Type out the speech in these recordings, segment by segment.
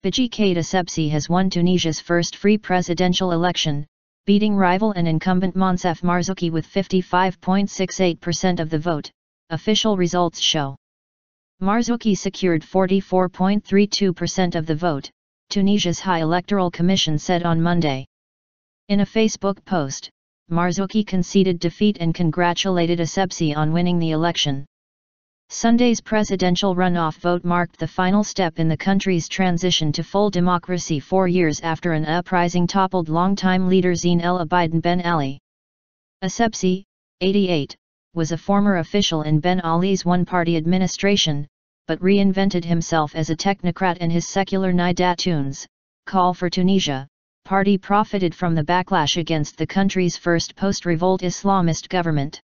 Beji Caid Essebsi has won Tunisia's first free presidential election, beating rival and incumbent Moncef Marzouki with 55.68% of the vote, official results show. Marzouki secured 44.32% of the vote, Tunisia's High Electoral Commission said on Monday. In a Facebook post, Marzouki conceded defeat and congratulated Essebsi on winning the election. Sunday's presidential runoff vote marked the final step in the country's transition to full democracy 4 years after an uprising toppled longtime leader Zine El Abidine Ben Ali. Essebsi, 88, was a former official in Ben Ali's one-party administration, but reinvented himself as a technocrat in his secular Nidaa Tounes, Call for Tunisia, party profited from the backlash against the country's first post-revolt Islamist government.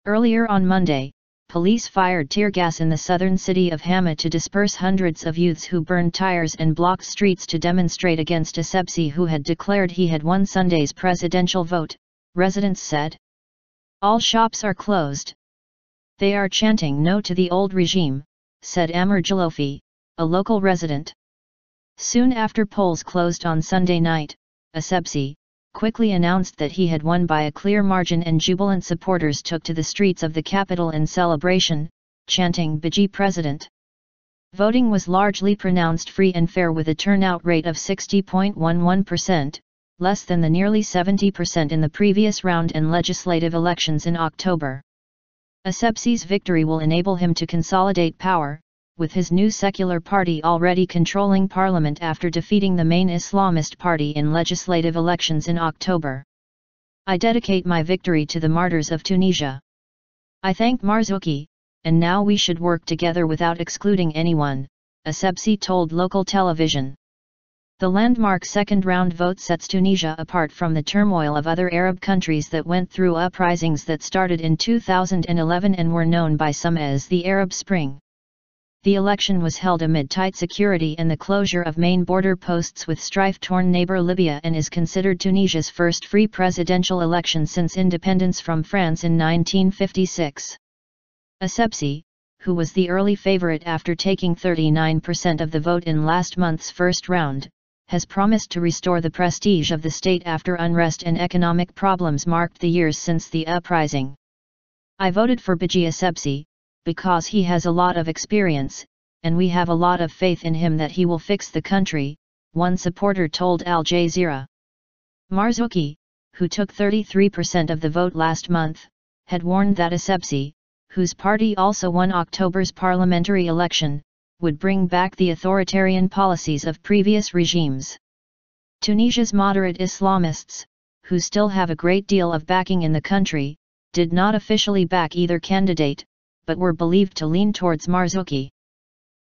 Earlier on Monday, police fired tear gas in the southern city of Hamma to disperse hundreds of youths who burned tires and blocked streets to demonstrate against Essebsi, who had declared he had won Sunday's presidential vote, residents said. All shops are closed. They are chanting no to the old regime, said Amr Jalofi, a local resident. Soon after polls closed on Sunday night, Essebsi quickly announced that he had won by a clear margin, and jubilant supporters took to the streets of the capital in celebration, chanting Beji President. Voting was largely pronounced free and fair with a turnout rate of 60.11%, less than the nearly 70% in the previous round and legislative elections in October. Essebsi's victory will enable him to consolidate power, with his new secular party already controlling parliament after defeating the main Islamist party in legislative elections in October. I dedicate my victory to the martyrs of Tunisia. I thank Marzouki, and now we should work together without excluding anyone, Essebsi told local television. The landmark second-round vote sets Tunisia apart from the turmoil of other Arab countries that went through uprisings that started in 2011 and were known by some as the Arab Spring. The election was held amid tight security and the closure of main border posts with strife-torn neighbor Libya, and is considered Tunisia's first free presidential election since independence from France in 1956. Essebsi, who was the early favorite after taking 39% of the vote in last month's first round, has promised to restore the prestige of the state after unrest and economic problems marked the years since the uprising. I voted for Beji Essebsi, because he has a lot of experience, and we have a lot of faith in him that he will fix the country, one supporter told Al Jazeera. Marzouki, who took 33% of the vote last month, had warned that Essebsi, whose party also won October's parliamentary election, would bring back the authoritarian policies of previous regimes. Tunisia's moderate Islamists, who still have a great deal of backing in the country, did not officially back either candidate, but were believed to lean towards Marzouki.